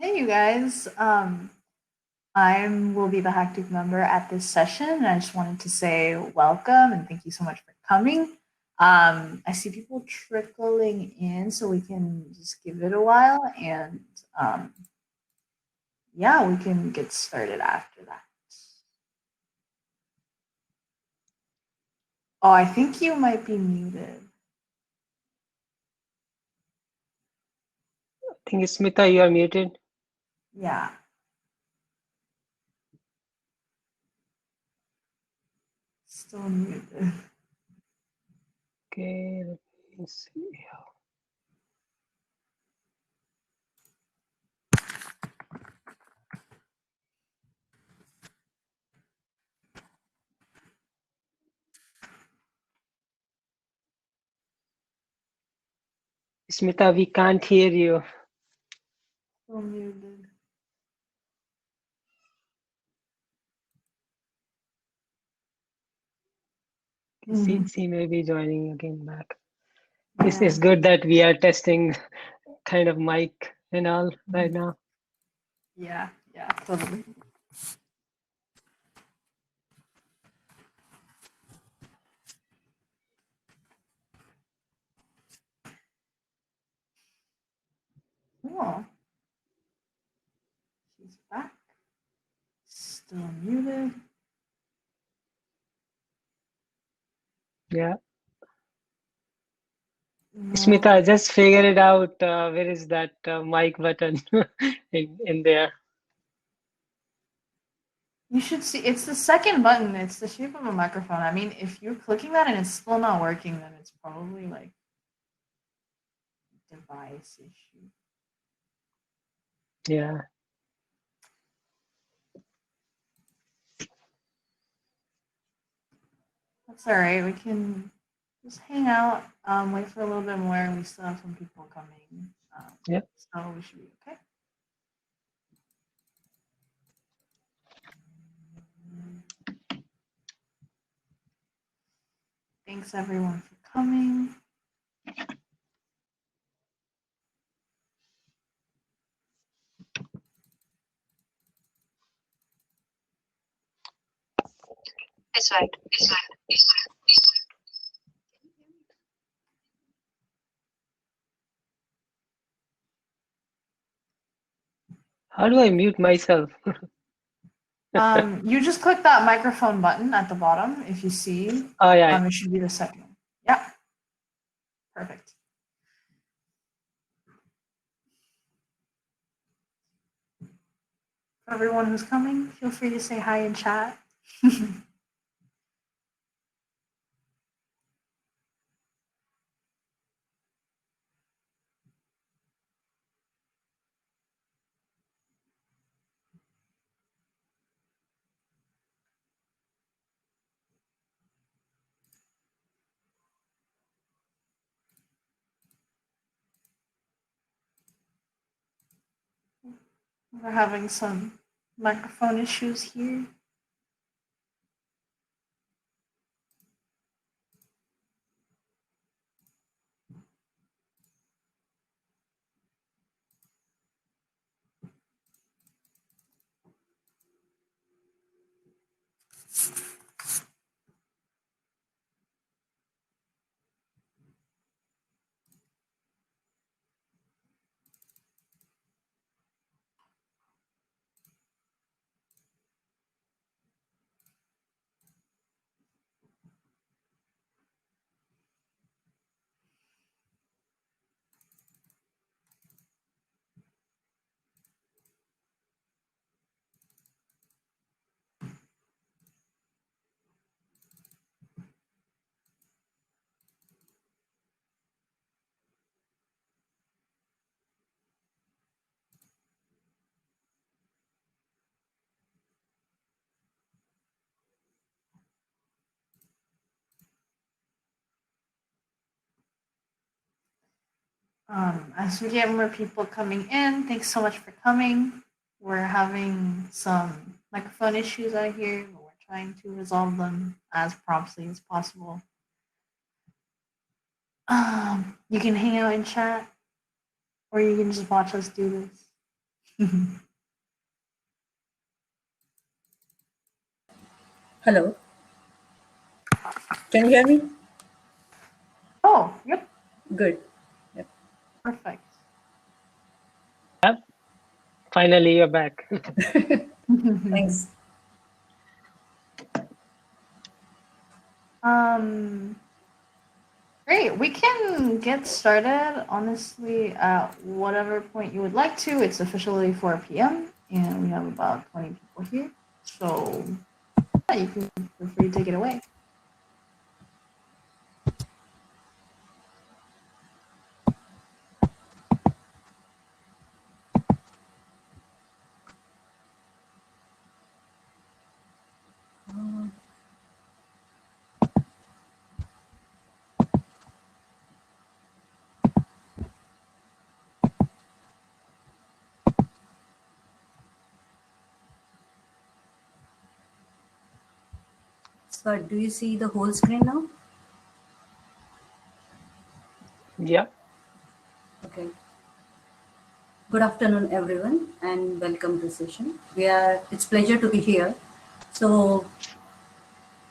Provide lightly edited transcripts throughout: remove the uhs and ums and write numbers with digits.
Hey, you guys. I will be the Hacktick member at this session, and I just wanted to say welcome and thank you so much for coming. I see people trickling in, so we can just give it a while, and um, yeah, we can get started after that. Oh, I think you might be muted. I think Smita, you are muted. Yeah. Still muted. Okay, let me see. Smita, we can't hear you. Still muted. She may be joining again back. Yeah. It's good that we are testing kind of mic and all right now. Yeah, totally. Cool. She's back. Still muted. Yeah. No. Smita, just figure it out. Where is that mic button in there? You should see it's the second button. It's the shape of a microphone. I mean, if you're clicking that and it's still not working, then it's probably like device issue. Yeah. That's all right. We can just hang out, wait for a little bit more. We still have some people coming. Yeah. So we should be okay. Thanks everyone for coming. That's right. How do I mute myself? You just click that microphone button at the bottom. If you see, Oh, yeah. it should be the second one. Yep. Perfect. For everyone who's coming, feel free to say hi in chat. We're having some microphone issues here. As we get more people coming in, thanks so much for coming. We're having some microphone issues out here, but we're trying to resolve them as promptly as possible. You can hang out in chat, or you can just watch us do this. Hello. Can you hear me? Oh, yep. Good. Yep. Perfect. Yep. Finally, you're back. Thanks. Great. We can get started, honestly, at whatever point you would like to. It's officially 4 p.m. and we have about 20 people here. So, yeah, you can feel free to take it away. So, do you see the whole screen now? Yeah. Okay. Good afternoon, everyone, and welcome to session. It's pleasure to be here. So,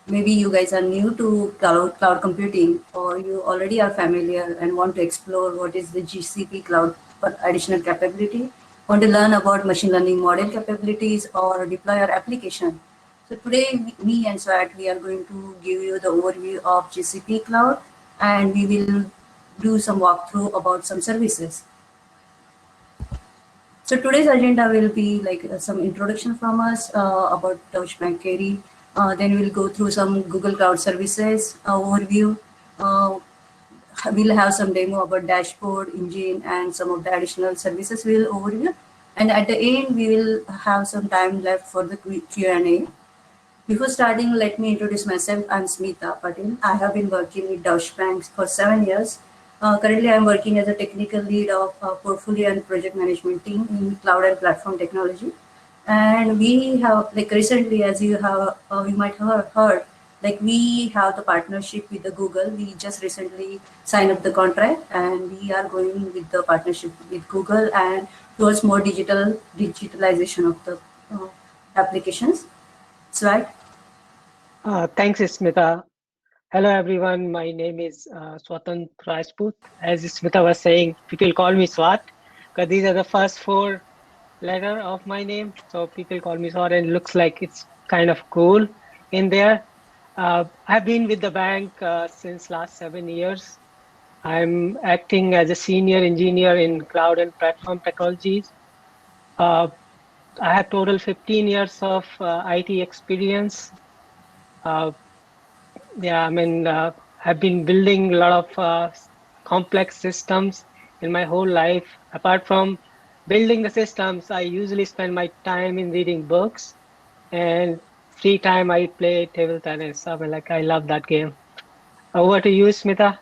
maybe you guys are new to cloud computing, or you already are familiar and want to explore what is the GCP cloud for additional capability, want to learn about machine learning model capabilities or deploy our application. So today, me and Swat, we are going to give you the overview of GCP cloud, and we will do some walkthrough about some services. So today's agenda will be like some introduction from us about Deutsche Bank Carey. Then we'll go through some Google Cloud Services overview. We'll have some demo about dashboard, engine, and some of the additional services we'll overview. And at the end, we will have some time left for the Q&A. Before starting, let me introduce myself. I'm Smita Patil. I have been working with Deutsche Bank for 7 years. Currently, I'm working as a technical lead of portfolio and project management team in cloud and platform technology. And we have, like recently, as you might have heard, like we have the partnership with the Google. We just recently signed up the contract, and we are going with the partnership with Google and towards more digitalization of the applications. Swag. Thanks, Smita. Hello, everyone. My name is Swatanth Rajput. As Smita was saying, people call me Swat because these are the first four letter of my name. So people call me Swat, and it looks like it's kind of cool in there. I've been with the bank since last 7 years. I'm acting as a senior engineer in cloud and platform technologies. Uh, I have total 15 years of IT experience. Uh, yeah, I've been building a lot of complex systems in my whole life. Apart from building the systems, I usually spend my time in reading books, and free time I play table tennis. I love that game. Over to you, Smita.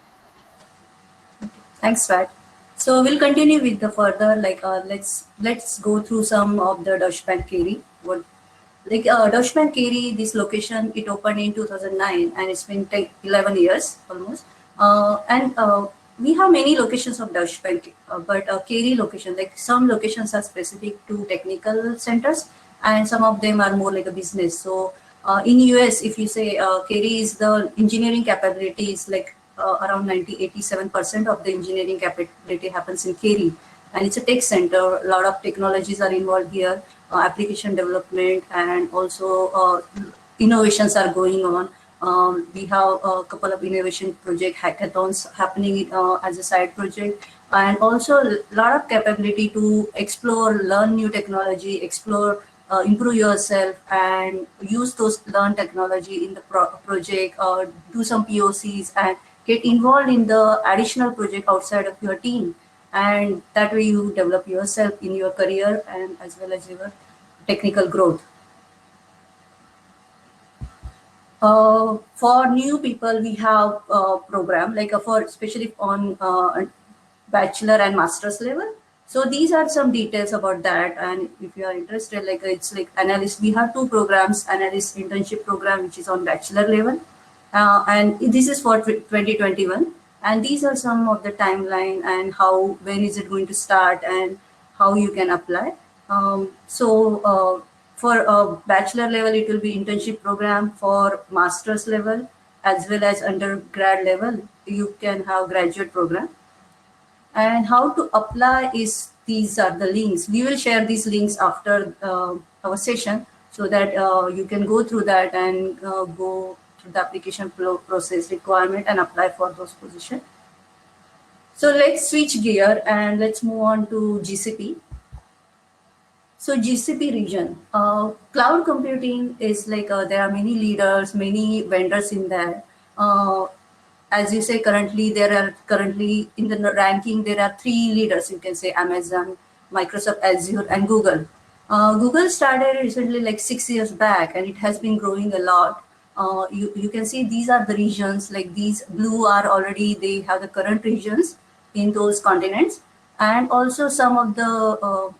Thanks, Pat. So we'll continue with the further let's go through some of the Deutsche Bank Carey. Deutsche Bank Carey, this location it opened in 2009 and it's been 11 years almost. And we have many locations of Deutsche Bank, but Carey location, like some locations are specific to technical centers and some of them are more like a business. So in US, if you say Carey is the engineering capabilities, like around 87% of the engineering capability happens in Carey. And it's a tech center. A lot of technologies are involved here, application development, and also innovations are going on. We have a couple of innovation project hackathons happening as a side project, and also a lot of capability to explore, learn new technology, explore, improve yourself, and use those learned technology in the project, do some POCs, and get involved in the additional project outside of your team. And that way you develop yourself in your career and as well as your technical growth. For new people, we have a program for especially on bachelor and master's level. So these are some details about that. And if you are interested, it's like analyst, we have two programs, analyst internship program, which is on bachelor level. And this is for 2021. And these are some of the timeline and when is it going to start and how you can apply. For a bachelor level, it will be internship program. For master's level, as well as undergrad level, you can have graduate program. And how to apply is, these are the links. We will share these links after our session, so that you can go through that and go through the application process requirement and apply for those positions. So let's switch gear and let's move on to GCP. So GCP region, cloud computing is like there are many leaders, many vendors in there. As you say, currently in the ranking there are 3 leaders. You can say Amazon, Microsoft Azure, and Google. Google started recently, like 6 years back, and it has been growing a lot. You can see these are the regions. Like these blue are already, they have the current regions in those continents, and also some of the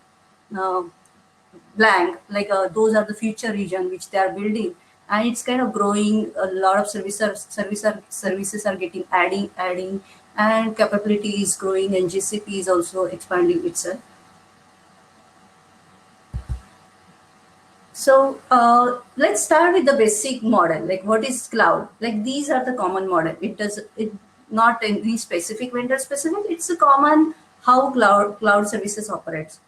blank, like those are the future region which they are building, and it's kind of growing. A lot of services are getting adding, and capability is growing, and GCP is also expanding itself. So let's start with the basic model. Like what is cloud? Like these are the common model. It not any specific vendor specific. It's a common how cloud services operates.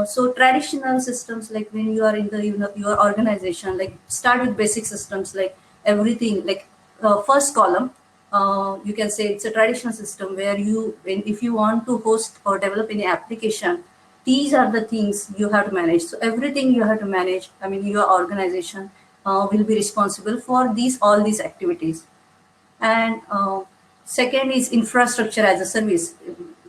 So traditional systems, like when you are in the your organization, like start with basic systems, like everything, like first column, you can say it's a traditional system where if you want to host or develop any application, these are the things you have to manage. So everything you have to manage. I mean, your organization will be responsible for all these activities. And second is infrastructure as a service.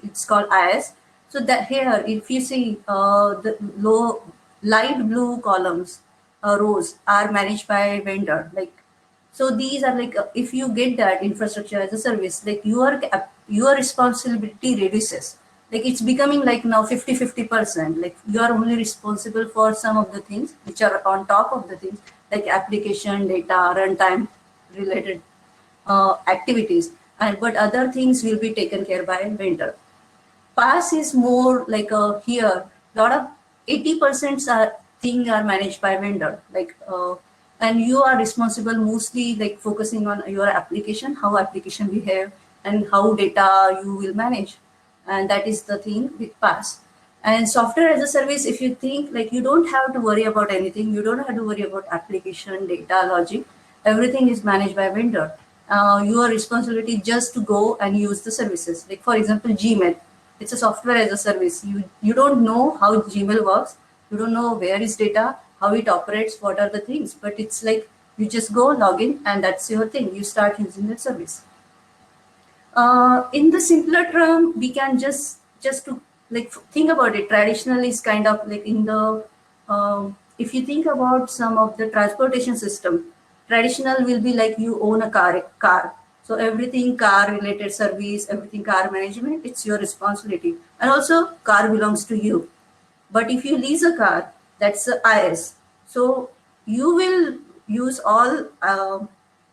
It's called IaaS. So that here, if you see the light blue columns, rows are managed by vendor. Like, so these are like, if you get that infrastructure as a service, like your responsibility reduces. Like it's becoming like now 50-50%. Like you are only responsible for some of the things which are on top of the things, like application, data, runtime related activities, but other things will be taken care by vendor. PaaS is more like here, lot of 80% are managed by vendor, like and you are responsible mostly like focusing on your application, how application behave, and how data you will manage, and that is the thing with PaaS. And software as a service, if you think, like you don't have to worry about anything, you don't have to worry about application, data, logic, everything is managed by vendor. Your responsibility just to go and use the services. Like for example, Gmail, it's a software as a service. You don't know how Gmail works, you don't know where is data, how it operates, what are the things, but it's like you just go log in and that's your thing, you start using that service. In the simpler term, we can just to like think about it. Traditional is kind of like in the if you think about some of the transportation system, traditional will be like you own a car. So everything car related service, everything car management, it's your responsibility, and also car belongs to you. But if you lease a car, that's a IS. So you will use all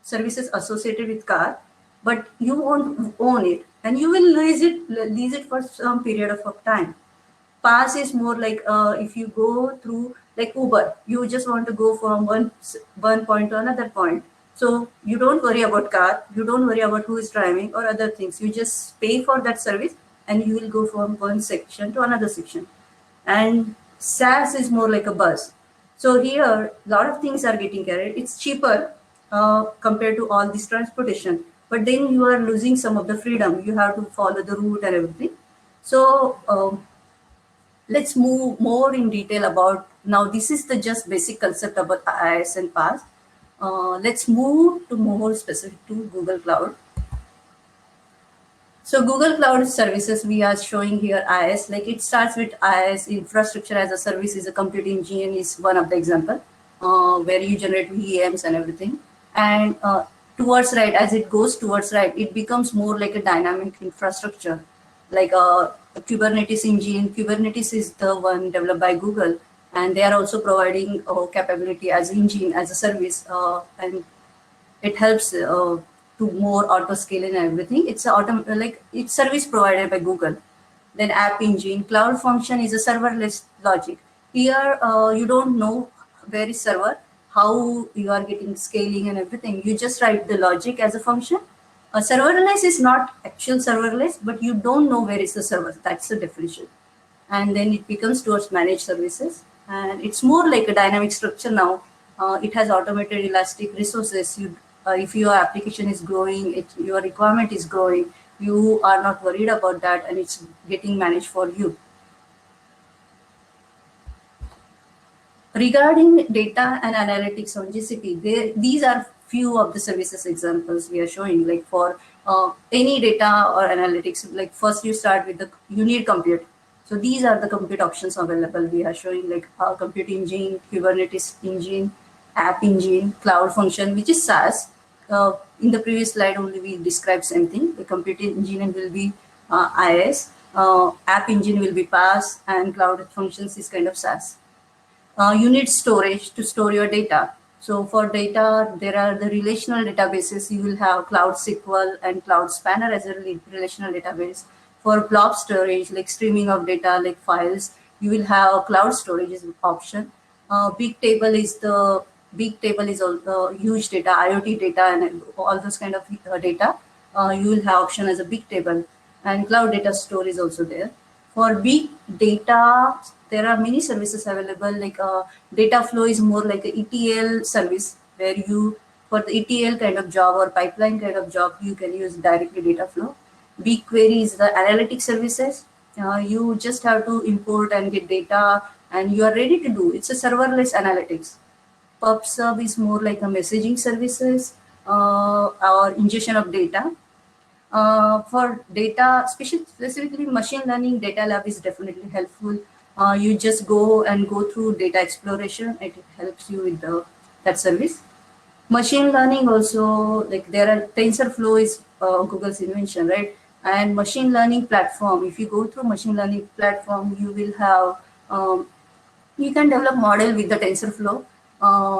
services associated with car, but you won't own it, and you will lease it for some period of time. PaaS is more like if you go through like Uber, you just want to go from one point to another point. So you don't worry about car, you don't worry about who is driving or other things. You just pay for that service, and you will go from one section to another section. And SaaS is more like a bus. So here, a lot of things are getting carried. It's cheaper compared to all this transportation, but then you are losing some of the freedom. You have to follow the route and everything. So let's move more in detail about, now this is the just basic concept about IaaS and PaaS. Let's move to more specific to Google Cloud. So Google Cloud Services, we are showing here IaaS, like it starts with IaaS, infrastructure as a service is a compute engine is one of the example, where you generate VMs and everything. And towards right, as it goes towards right, it becomes more like a dynamic infrastructure, like a Kubernetes engine. Kubernetes is the one developed by Google, and they are also providing capability as engine, as a service, and it helps to more auto scaling and everything. It's it's service provided by Google. Then App Engine, Cloud Function is a serverless logic. Here, you don't know where is server, how you are getting scaling and everything. You just write the logic as a function. A serverless is not actual serverless, but you don't know where is the server. That's the definition. And then it becomes towards managed services. And it's more like a dynamic structure now. It has automated elastic resources. If your application is growing, your requirement is growing, you are not worried about that, and it's getting managed for you. Regarding data and analytics on GCP, these are few of the services examples we are showing. Like for any data or analytics, like first you start with you need compute. So these are the compute options available. We are showing like compute engine, Kubernetes engine, app engine, cloud function, which is SaaS. In the previous slide only we described same thing. The compute engine will be IaaS, app engine will be PaaS, and cloud functions is kind of SaaS. You need storage to store your data. So for data, there are the relational databases. You will have Cloud SQL and Cloud Spanner as a relational database. For blob storage, like streaming of data, like files, you will have cloud storage as an option. Big table is also huge data, IoT data, and all those kind of data. You will have option as a big table, and cloud data store is also there. For big data, there are many services available. Like data flow is more like a ETL service, where for the ETL kind of job or pipeline kind of job, you can use directly data flow. BigQuery is the analytic services. You just have to import and get data, and you are ready to do. It's a serverless analytics. PubSub is more like a messaging services or ingestion of data. For data, specifically machine learning, data lab is definitely helpful. You just go through data exploration. It helps you with that service. Machine learning also, like there are TensorFlow is Google's invention, right? And machine learning platform. If you go through machine learning platform, you will have you can develop model with the TensorFlow.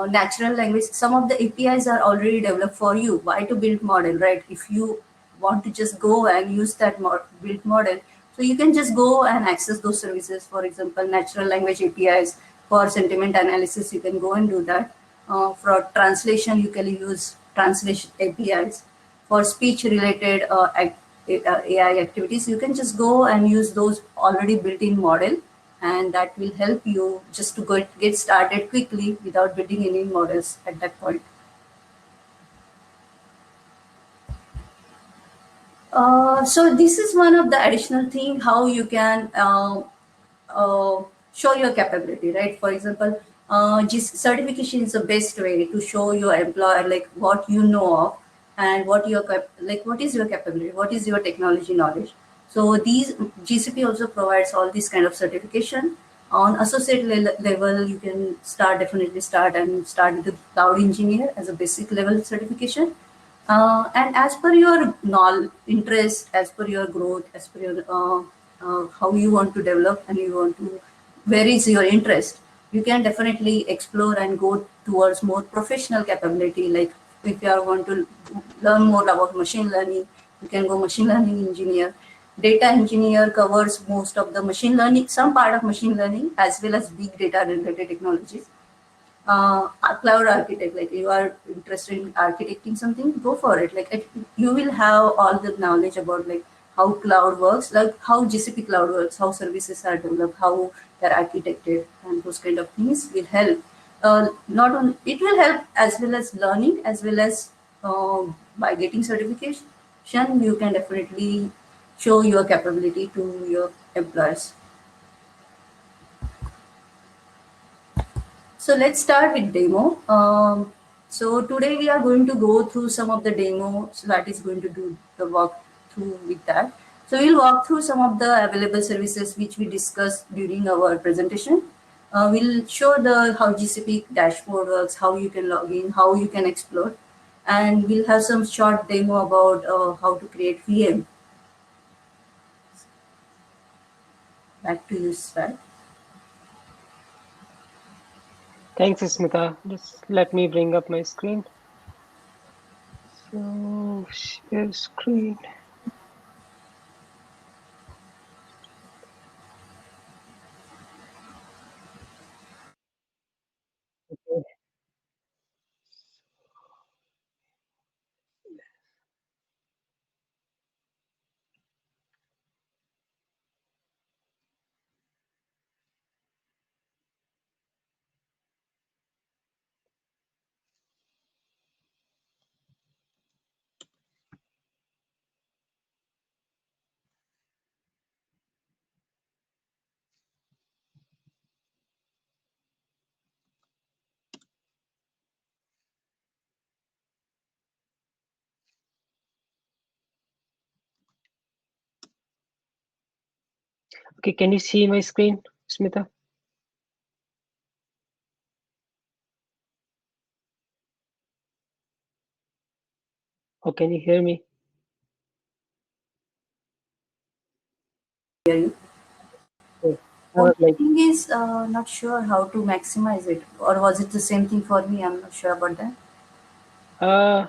Natural language, some of the APIs are already developed for you. Why to build model, right? If you want to just go and use that build model, so you can just go and access those services. For example, natural language APIs for sentiment analysis, you can go and do that. For translation, you can use translation APIs. For speech related AI activities, you can just go and use those already built-in model, and that will help you just to get started quickly without building any models at that point. So this is one of the additional thing how you can show your capability, right? For example, certification is the best way to show your employer like what you know of and what what is your capability, what is your technology knowledge. So these GCP also provides all these kind of certification. On associate level, you can definitely start with the cloud engineer as a basic level certification. And as per your knowledge, interest, as per your growth, as per your how you want to develop and you want to, where is your interest, you can definitely explore and go towards more professional capability. Like if you are want to learn more about machine learning, you can go machine learning engineer. Data engineer covers most of the machine learning, some part of machine learning, as well as big data related technologies. A cloud architect, like you are interested in architecting something, go for it. You will have all the knowledge about like how cloud works, like how GCP cloud works, how services are developed, how they're architected, and those kind of things will help. Not only it will help as well as learning, as well as by getting certification, you can definitely show your capability to your employers. So let's start with demo. So today we are going to go through some of the demo. So that is going to do the walk through with that. So we'll walk through some of the available services which we discussed during our presentation. We'll show how GCP dashboard works, how you can log in, how you can explore, and we'll have some short demo about how to create VM. Back to you, Sven. Thanks, Smita. Just let me bring up my screen. So, share screen. Okay, can you see my screen, Smita? Or can you hear me? Hear you. Oh, Only like, thing is, not sure how to maximize it, or was it the same thing for me? I'm not sure about that. uh,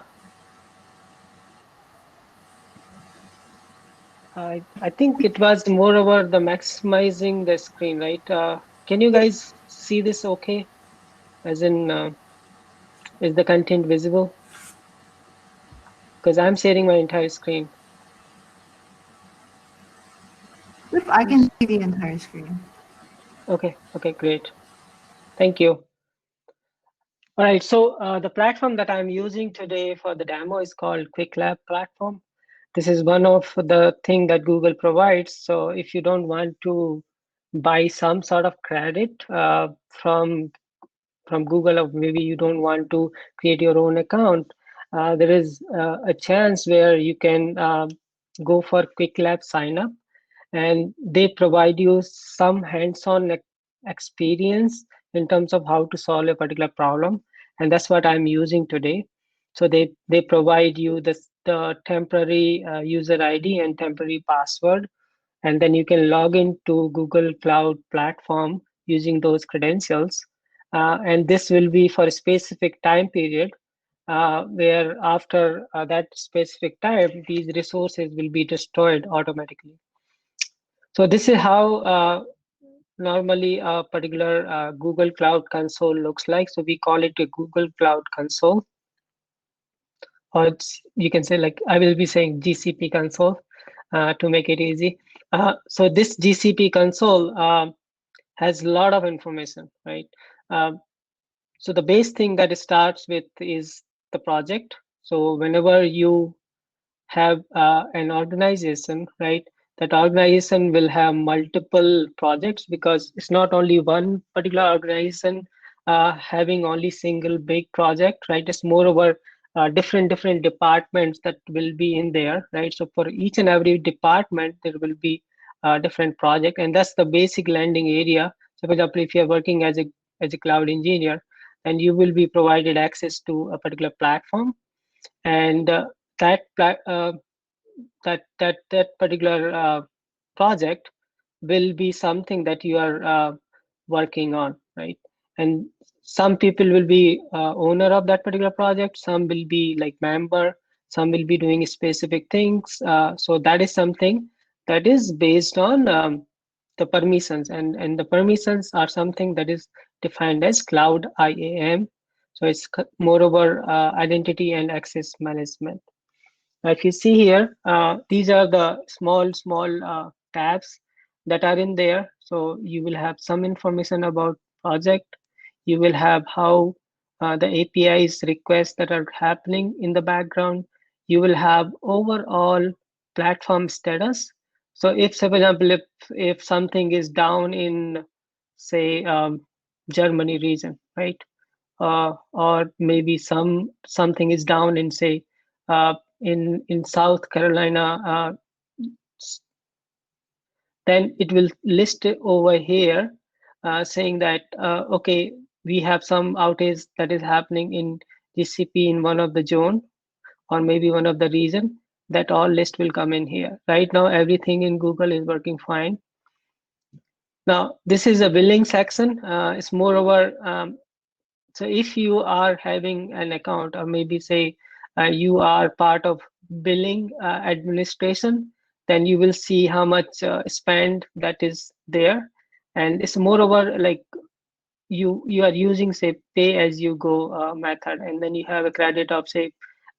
I think it was more over the maximizing the screen, right? Can you guys see this okay? As in, is the content visible? Because I'm sharing my entire screen. Yep, I can see the entire screen. Okay, okay, great. Thank you. All right, so the platform that I'm using today for the demo is called QuickLab platform. This is one of the thing that Google provides. So if you don't want to buy some sort of credit from Google, or maybe you don't want to create your own account, there is a chance where you can go for QuickLab sign up, and they provide you some hands-on experience in terms of how to solve a particular problem, and that's what I'm using today. So they provide you the temporary user ID and temporary password, and then you can log into Google Cloud Platform using those credentials. And this will be for a specific time period, where after that specific time, these resources will be destroyed automatically. So this is how normally a particular Google Cloud Console looks like. So we call it a Google Cloud Console, or you can say, like, I will be saying GCP console to make it easy. So this GCP console has a lot of information, right? Um, so the base thing that it starts with is the project. So whenever you have an organization, right? That organization will have multiple projects, because it's not only one particular organization having only single big project, right? It's more over different departments that will be in there, right? So for each and every department, there will be a different project, and that's the basic landing area. So for example, if you're working as a cloud engineer, then you will be provided access to a particular platform, and that that particular project will be something that you are working on, right? And some people will be owner of that particular project, some will be like member, some will be doing specific things. So that is something that is based on the permissions, and the permissions are something that is defined as cloud IAM. So it's moreover identity and access management. Now, if you see here, these are the small tabs that are in there. So you will have some information about project. You will have how the APIs requests that are happening in the background. You will have overall platform status. So if, say, for example, if something is down in, say, Germany region, right? Or maybe something is down in, say, in South Carolina, then it will list it over here, saying that okay, we have some outage that is happening in GCP in one of the zone, or maybe one of the region. That all list will come in here. Right now, everything in Google is working fine. Now, this is a billing section. It's more over so if you are having an account, or maybe say you are part of billing administration, then you will see how much spend that is there. And it's moreover like you are using, say, pay as you go method, and then you have a credit of, say,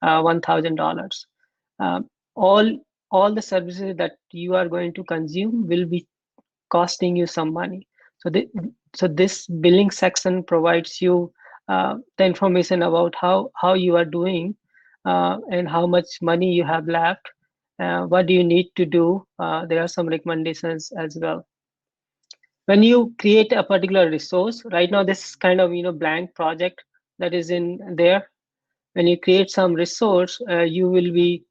$1,000. Um, all all the services that you are going to consume will be costing you some money. So so this billing section provides you the information about how you are doing, and how much money you have left. What do you need to do? There are some recommendations as well. When you create a particular resource, right now this is kind of blank project that is in there. When you create some resource, you will be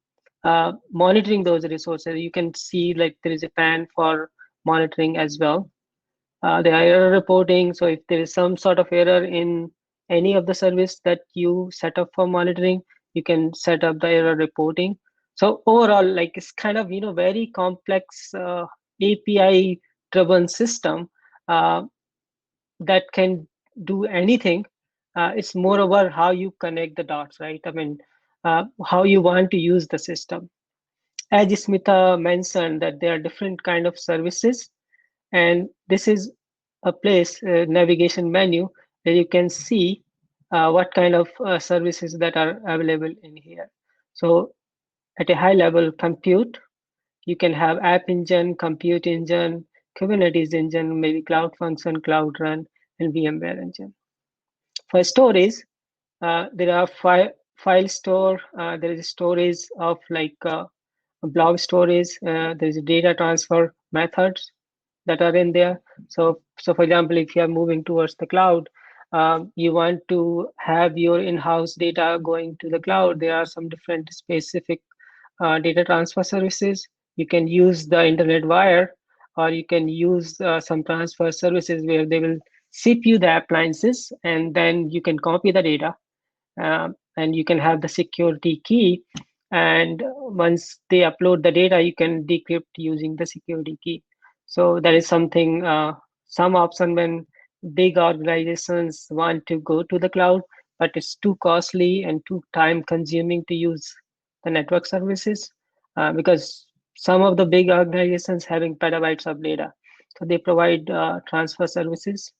monitoring those resources. You can see, like, there is a plan for monitoring as well. There are error reporting. So if there is some sort of error in any of the service that you set up for monitoring, you can set up the error reporting. So overall, like it's kind of very complex API driven system uh, that can do anything. It's more about how you connect the dots, right? I mean, how you want to use the system. As Smita mentioned, that there are different kind of services, and this is a place, navigation menu, where you can see what kind of services that are available in here. So at a high level, compute, you can have App Engine, Compute Engine, Kubernetes Engine, maybe Cloud Function, Cloud Run, and VMware Engine. For storage, there are file store, there is storage of like blob storage, there is data transfer methods that are in there. So for example, if you are moving towards the cloud, you want to have your in-house data going to the cloud. There are some different specific data transfer services. You can use the internet wire, or you can use some transfer services where they will ship you the appliances, and then you can copy the data, and you can have the security key. And once they upload the data, you can decrypt using the security key. So that is something, some option when big organizations want to go to the cloud, but it's too costly and too time consuming to use the network services, because some of the big organizations having petabytes of data. So they provide transfer services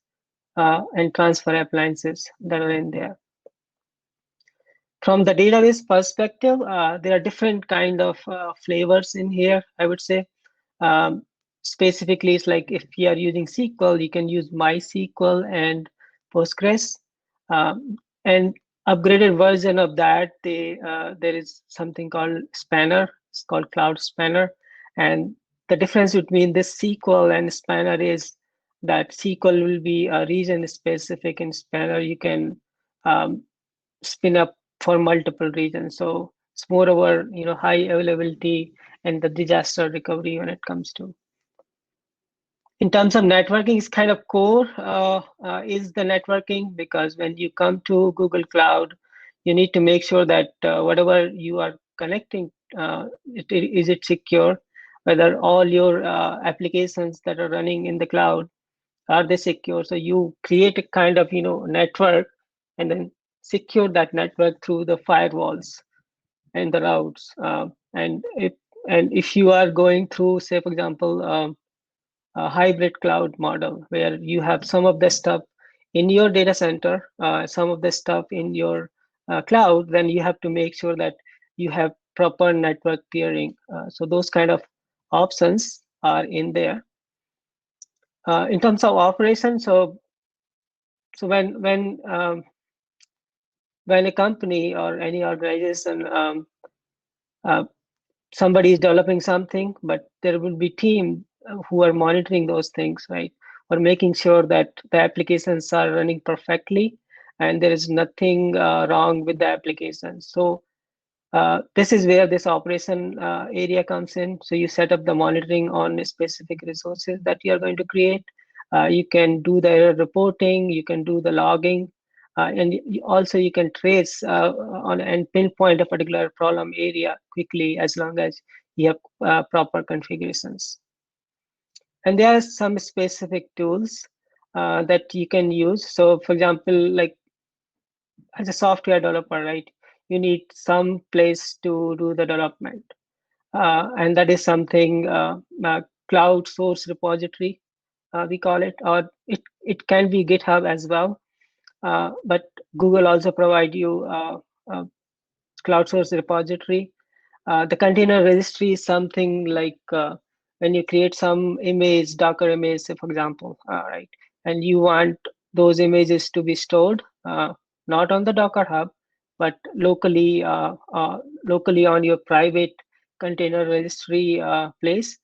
and transfer appliances that are in there. From the database perspective, there are different kind of flavors in here, I would say. Um, Specifically, it's like if you are using SQL, you can use MySQL and Postgres. And upgraded version of that, there is something called Spanner. It's called Cloud Spanner. And the difference between this SQL and Spanner is that SQL will be region specific. In Spanner, you can spin up for multiple regions. So it's more over high availability and the disaster recovery when it comes to. In terms of networking, it's kind of core is the networking, because when you come to Google Cloud, you need to make sure that whatever you are connecting, is it secure? Whether all your applications that are running in the cloud, are they secure? So you create a kind of network, and then secure that network through the firewalls and the routes. And if you are going through, say for example, a hybrid cloud model where you have some of the stuff in your data center, some of the stuff in your cloud, then you have to make sure that you have proper network peering. So those kind of options are in there. In terms of operation, so when a company or any organization, somebody is developing something, but there will be team who are monitoring those things, right? Or making sure that the applications are running perfectly and there is nothing wrong with the application. So this is where this operation area comes in. So you set up the monitoring on specific resources that you are going to create. You can do the error reporting, you can do the logging, and also you can trace on and pinpoint a particular problem area quickly, as long as you have proper configurations. And there are some specific tools that you can use. So for example, like as a software developer, right, you need some place to do the development. And that is something cloud source repository, we call it, or it can be GitHub as well. But Google also provide you cloud source repository. The container registry is something like when you create some image, Docker image, say for example, right, and you want those images to be stored not on the Docker Hub, but locally on your private container registry place,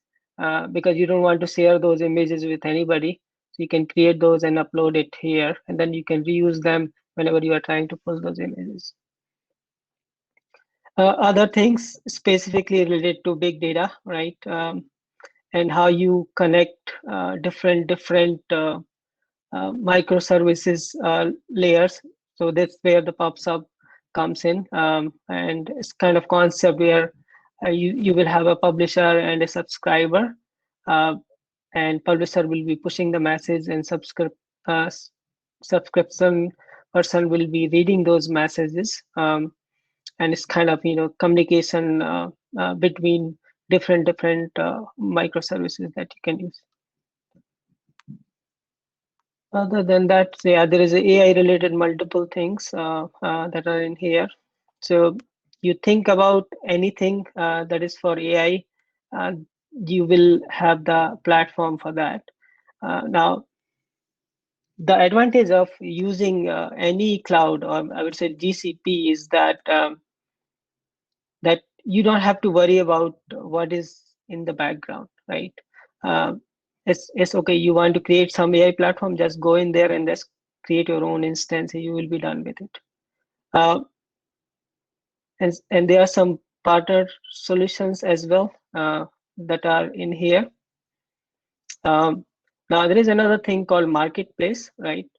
because you don't want to share those images with anybody. So you can create those and upload it here, and then you can reuse them whenever you are trying to pull those images. Other things specifically related to big data, right? and how you connect different microservices layers. So that's where the PubSub comes in, and it's kind of concept where you will have a publisher and a subscriber, and publisher will be pushing the message, and subscription person will be reading those messages, and it's kind of communication between different microservices that you can use. Other than that, yeah, there is AI related multiple things that are in here. So you think about anything that is for AI, you will have the platform for that. Now, the advantage of using any cloud, or I would say GCP, is that that you don't have to worry about what is in the background, right? It's okay. You want to create some AI platform, just go in there and just create your own instance, and you will be done with it. And there are some partner solutions as well that are in here. Now there is another thing called marketplace, right?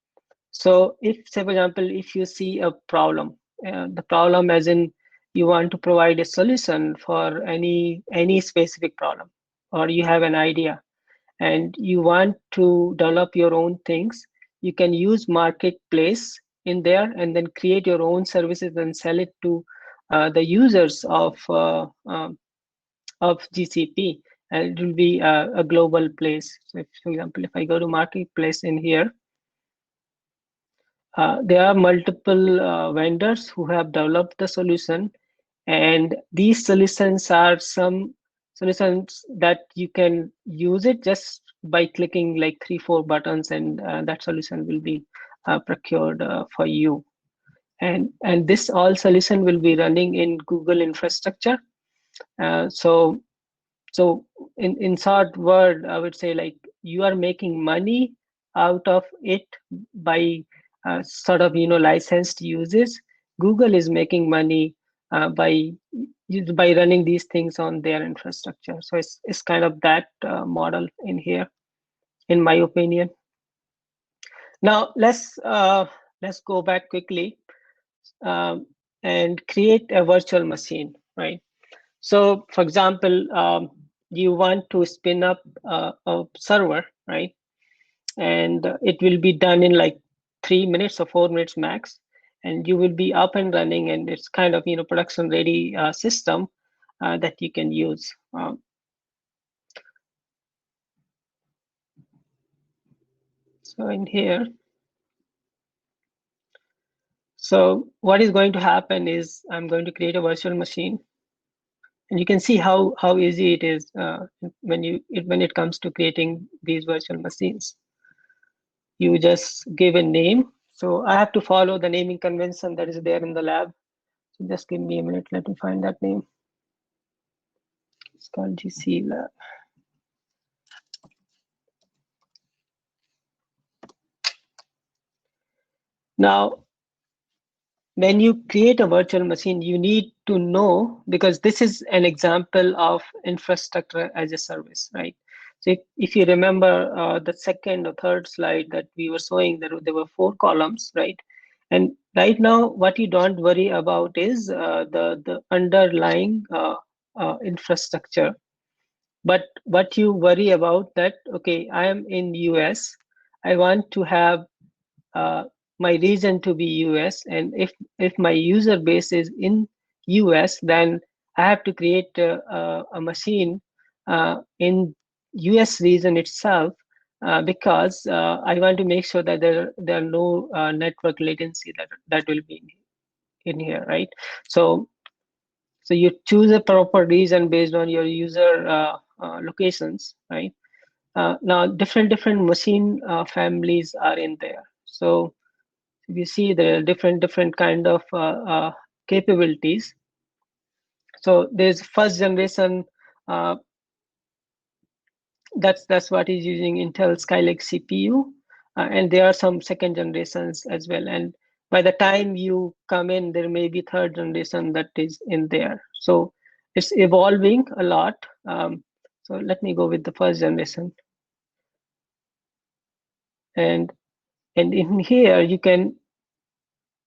So if, say for example, if you see a problem, the problem as in you want to provide a solution for any specific problem, or you have an idea and you want to develop your own things, you can use marketplace in there and then create your own services and sell it to the users of GCP, and it will be a global place. So if, for example, if I go to marketplace in here, there are multiple vendors who have developed the solution, and these solutions are some solutions that you can use it just by clicking like 3-4 buttons, and that solution will be procured for you. And this all solution will be running in Google infrastructure. So in short word, I would say, like, you are making money out of it by sort of licensed uses. Google is making money by running these things on their infrastructure. So it's kind of that model in here, in my opinion. Now let's go back quickly and create a virtual machine, right? So for example, you want to spin up a server, right? And it will be done in like 3 minutes or 4 minutes max, and you will be up and running, and it's kind of production ready system that you can use. So in here, so what is going to happen is I'm going to create a virtual machine, and you can see how easy it is when it comes to creating these virtual machines. You just give a name. So I have to follow the naming convention that is there in the lab. So just give me a minute. Let me find that name. It's called GC Lab. Now, when you create a virtual machine, you need to know, because this is an example of infrastructure as a service, right? So if you remember the second or third slide that we were showing, there were 4 columns, right? And right now, what you don't worry about is the underlying infrastructure. But what you worry about that, okay, I am in US, I want to have my region to be US, and if my user base is in US, then I have to create a machine in US region itself, because I want to make sure that there are no network latency that will be in here, right? So you choose a proper region based on your user locations, right? Now different machine families are in there. So if you see, there are different kind of capabilities. So there's first generation, that's what is using Intel Skylake CPU, and there are some second generations as well. And by the time you come in, there may be third generation that is in there. So it's evolving a lot. So let me go with the first generation. And in here, you can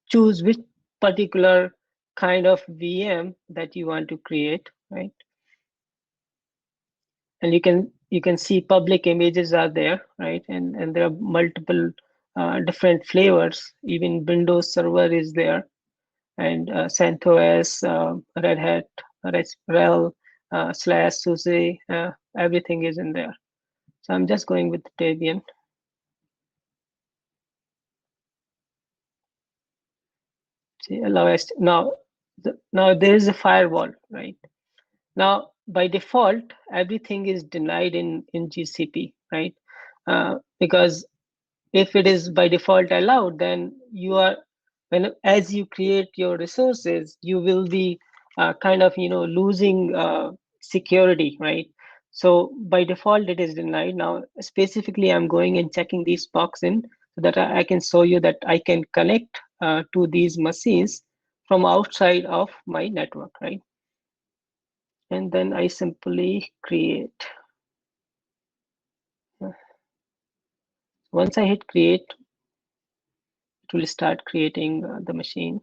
choose which particular kind of VM that you want to create, right? And you can see public images are there, right? And there are multiple different flavors. Even Windows Server is there, and CentOS, Red Hat, RHEL, slash SUSE, everything is in there. So I'm just going with Debian. See, allow us now. Now there is a firewall, right? Now by default, everything is denied in GCP, right? Because if it is by default allowed, then you are as you create your resources, you will be kind of losing security, right? So by default it is denied. Now specifically I'm going and checking these box in so that I can show you that I can connect to these machines from outside of my network, right? And then I simply create. Once I hit create, it will start creating the machine.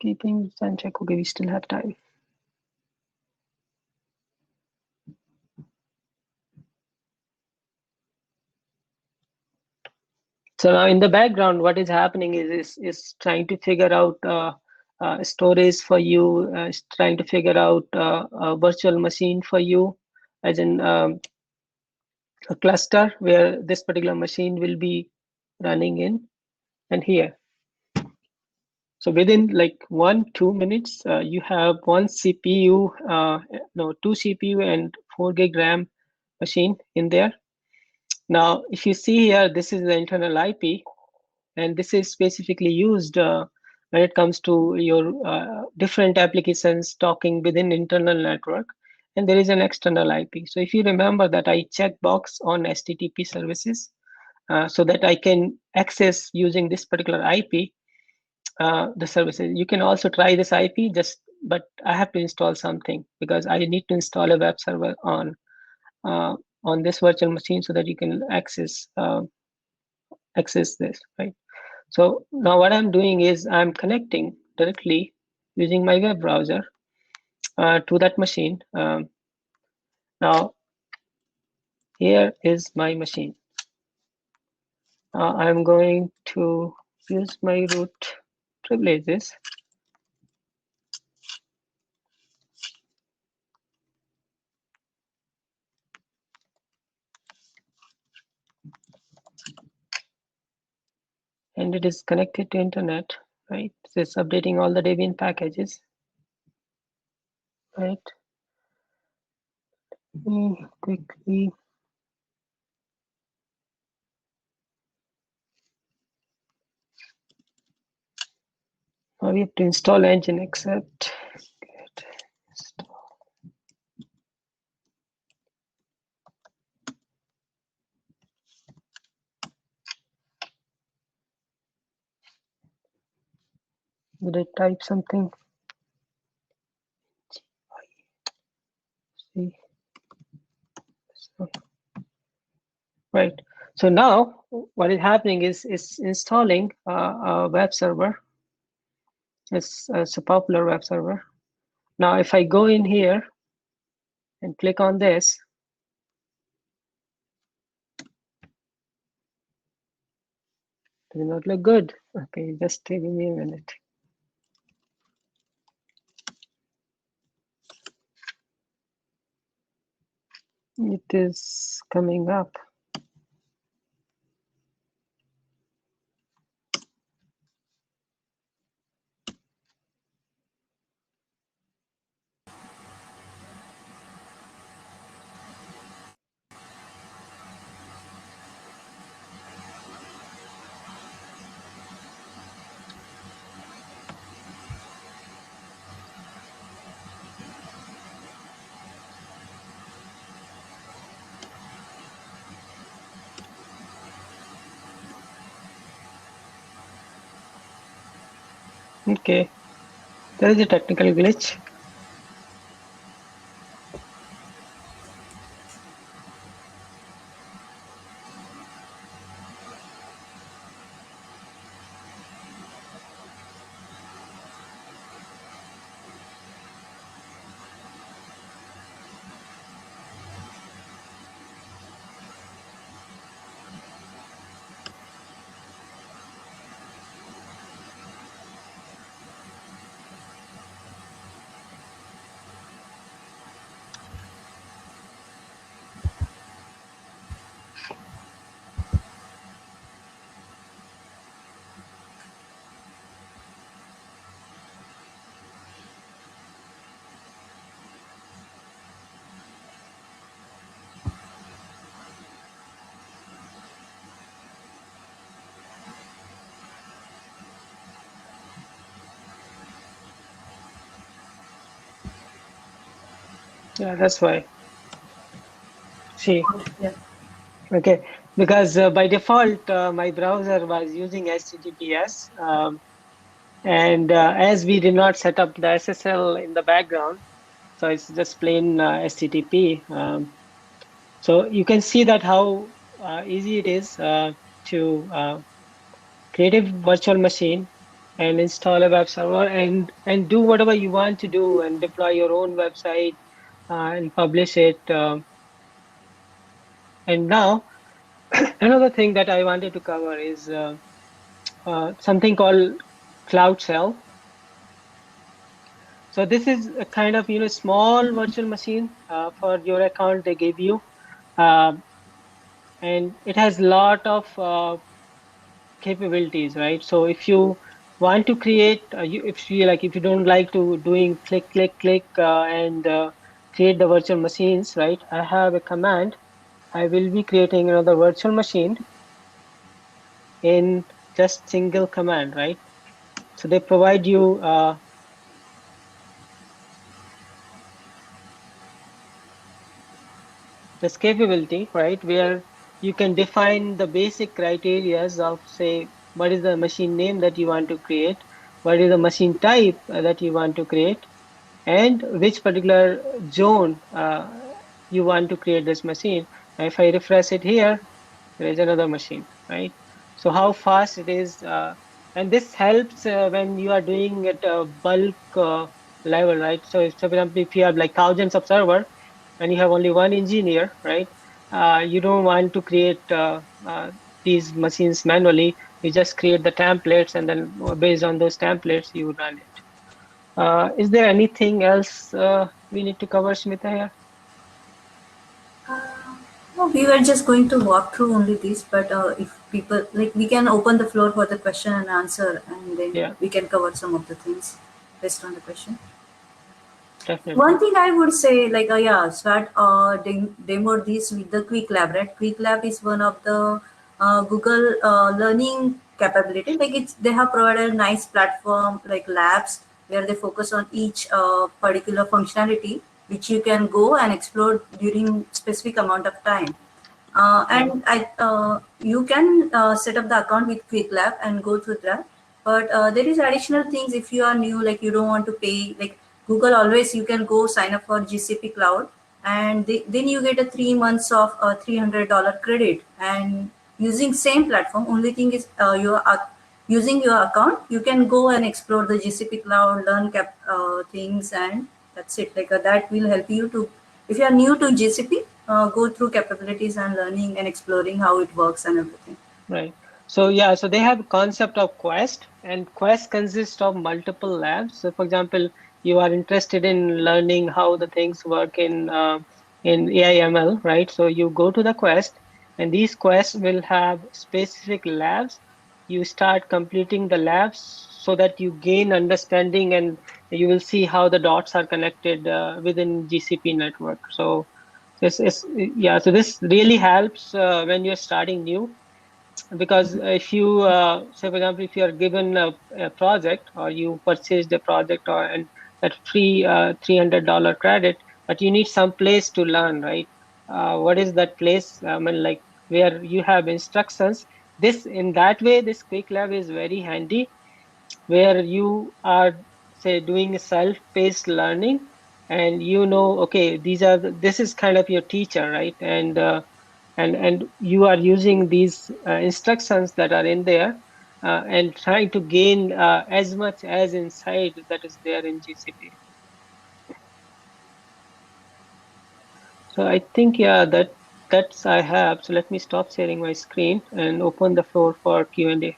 Keeping and check. Okay, we still have time. So now in the background, what is happening is trying to figure out storage for you, is trying to figure out a virtual machine for you, as in a cluster where this particular machine will be running in, and here. So within like 1-2 minutes, you have one CPU, two CPU and 4 gig RAM machine in there. Now, if you see here, this is the internal IP, and this is specifically used when it comes to your different applications talking within internal network, and there is an external IP. So if you remember that I check box on HTTP services so that I can access using this particular IP the services. You can also try this IP, but I have to install something because I need to install a web server on this virtual machine so that you can access this, right? So now what I'm doing is I'm connecting directly using my web browser to that machine. Now here is my machine. I'm going to use my root privileges. And it is connected to internet, right? So it's updating all the Debian packages, right? Quickly. Now we have to install engine except. Did I type something? See. Right. So now what is happening is installing a web server. It's a popular web server. Now, if I go in here and click on this, it does not look good. Okay, just give me a minute. It is coming up. Okay, there is a technical glitch. Yeah, that's why. See, Yeah. okay, because by default, my browser was using HTTPS. And as we did not set up the SSL in the background, so it's just plain HTTP. So you can see that how easy it is to create a virtual machine and install a web server and do whatever you want to do and deploy your own website and publish it. And now another thing that I wanted to cover is something called Cloud Shell. So this is a kind of small virtual machine for your account they give you, uh, and it has a lot of capabilities, right? So if you want to create, if you don't like to doing click click click and create the virtual machines, right? I have a command. I will be creating another virtual machine in just single command, right? So they provide you this capability, right, where you can define the basic criterias of, say, what is the machine name that you want to create, what is the machine type that you want to create, and which particular zone you want to create this machine. Now, if I refresh it here, there is another machine, right? So how fast it is, and this helps when you are doing it bulk level, right? So for example, if you have like thousands of server and you have only one engineer, right? You don't want to create these machines manually. You just create the templates, and then based on those templates, you run it. Is there anything else we need to cover, Smita, here? No, we were just going to walk through only this, but if people like, we can open the floor for the question and answer, and then Yeah, we can cover some of the things based on the question. definitely. One thing I would say, like, yeah, start demo this with the Quick Lab, right? Quick Lab is one of the Google learning capability. Like, they have provided a nice platform like labs where they focus on each particular functionality, which you can go and explore during specific amount of time. Right, You can set up the account with QuickLab and go through that. But there is additional things if you are new, like you don't want to pay, like Google always you can go sign up for GCP Cloud, and then you get a 3 months of $300 credit. And using same platform, only thing is using your account, you can go and explore the GCP Cloud, learn things, and that's it. Like that will help you to, if you are new to GCP, go through capabilities and learning and exploring how it works and everything. right. So yeah, so they have a concept of Quest, and Quest consists of multiple labs. So for example, you are interested in learning how the things work in AI/ML, right? So you go to the Quest, and these quests will have specific labs. You start completing the labs so that you gain understanding, and you will see how the dots are connected within GCP network. So this is, yeah, so this really helps when you're starting new, because if you say for example, if you are given a project, or you purchased a project, or and that free $300 credit, but you need some place to learn, right? What is that place? I mean, like, where you have instructions. This, in that way, this Quick Lab is very handy. where you are, say, doing self-paced learning, and you know, okay, this is kind of your teacher, right? And you are using these instructions that are in there, and trying to gain as much as insight that is there in GCP. So I think, yeah, that's I have. So let me stop sharing my screen and open the floor for Q&A.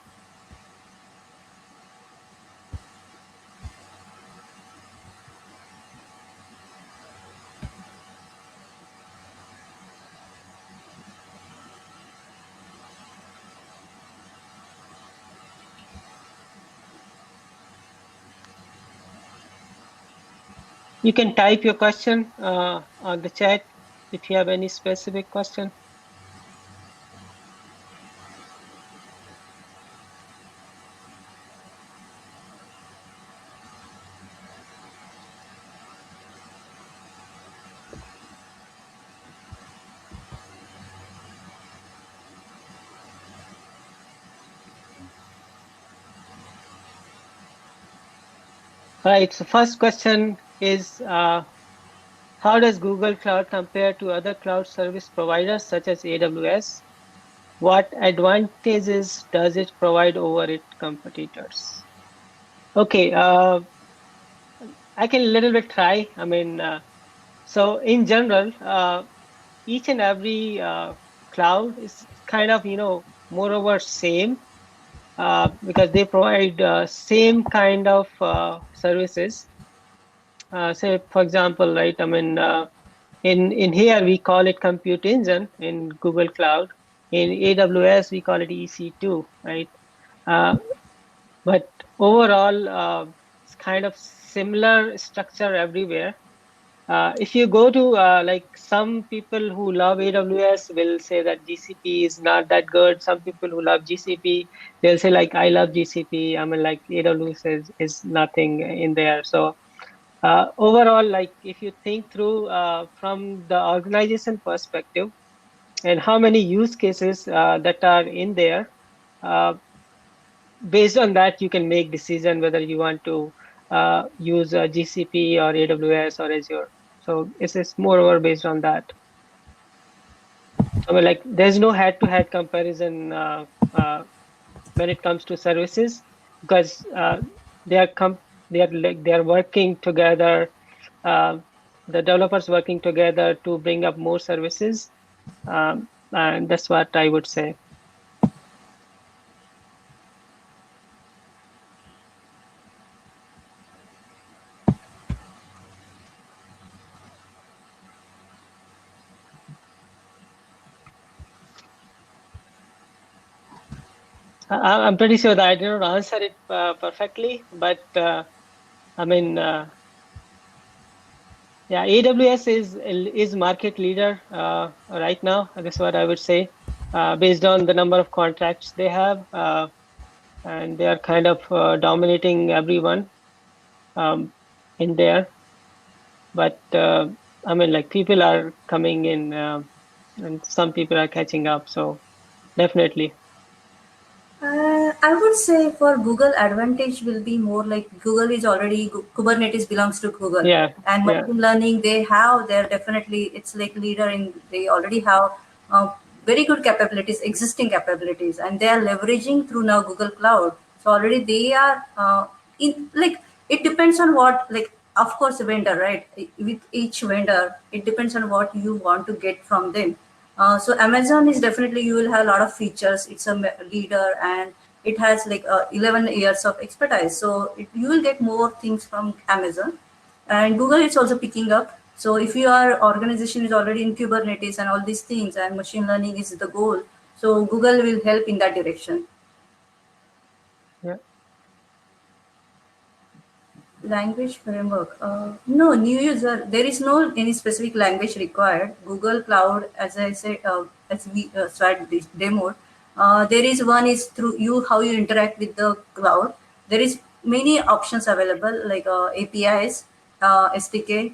You can type your question on the chat if you have any specific question. All right, so first question is, how does Google Cloud compare to other cloud service providers such as AWS? What advantages does it provide over its competitors? Okay, I can a little bit try. I mean, so in general, each and every cloud is kind of, moreover same, because they provide same kind of services. Say, for example, right? I mean, in here we call it Compute Engine in Google Cloud. In AWS we call it EC2, right? But overall, it's kind of similar structure everywhere. If you go to like some people who love AWS will say that GCP is not that good. Some people who love GCP, they'll say like, I love GCP. I mean, like AWS is nothing in there. So overall, like if you think through from the organization perspective and how many use cases that are in there, uh, based on that, you can make decision whether you want to use GCP or AWS or Azure. So it's moreover based on that. I mean, like there's no head-to-head comparison when it comes to services, because they are working together. Uh, the developers working together to bring up more services, and that's what I would say. I'm pretty sure that I did not answer it perfectly, but I mean, yeah, AWS is market leader right now. That's what I would say, based on the number of contracts they have, and they are kind of dominating everyone in there. But I mean, like people are coming in, and some people are catching up. So definitely. I would say for Google, advantage will be more like Google is already Kubernetes belongs to Google, Yeah, and yeah. machine learning they're definitely it's like leader in they already have very good capabilities, existing capabilities, and they are leveraging through now Google Cloud. So already they are in like it depends on what like of course vendor right with each vendor it depends on what you want to get from them. So Amazon is definitely you will have a lot of features. It's a leader and it has like 11 years of expertise. So you will get more things from Amazon. And Google is also picking up. So if your organization is already in Kubernetes and all these things and machine learning is the goal, so Google will help in that direction. Yeah. Language framework. No, new user. There is no any specific language required. Google Cloud, as I said, as we started this demo, there is one is through you how you interact with the cloud. There is many options available like APIs, SDK.